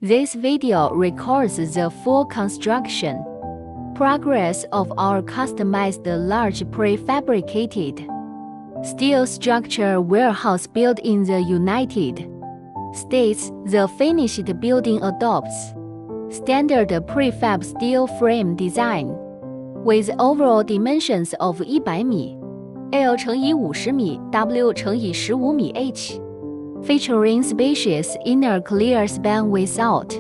This video records the full construction progress of our customized large prefabricated steel structure warehouse built in the United States. The finished building adopts standard prefab steel frame design with overall dimensions of 100米 L 乘以50米 W 乘以15米 H, featuring spacious inner clear span without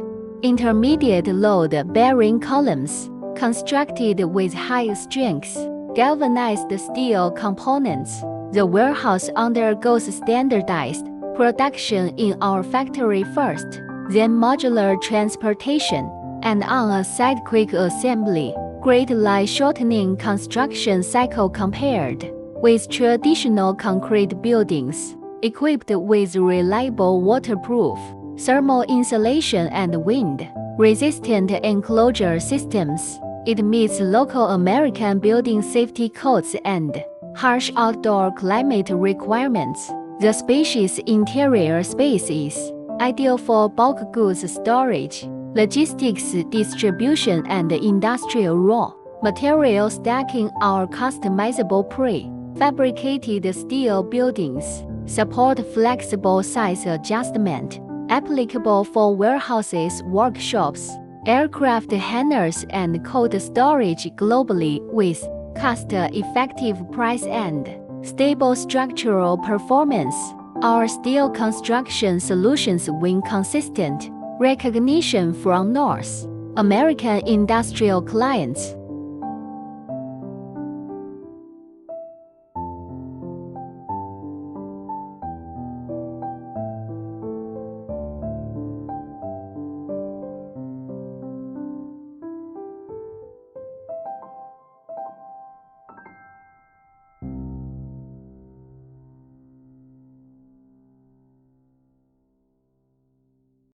intermediate load-bearing columns, constructed with high-strength galvanized steel components. The warehouse undergoes standardized production in our factory first, then modular transportation, and on a site quick assembly. Great line shortening construction cycle compared with traditional concrete buildings, equipped with reliable waterproof, thermal insulation and wind-resistant enclosure systems. It meets local American building safety codes and harsh outdoor climate requirements. The spacious interior space is ideal for bulk goods storage, logistics distribution, and industrial raw material stacking. Our customizable pre-fabricated steel buildings support flexible size adjustment, applicable for warehouses, workshops, aircraft hangars, and cold storage globally, with cost-effective price and stable structural performance. Our steel construction solutions win consistent recognition from North American industrial clients.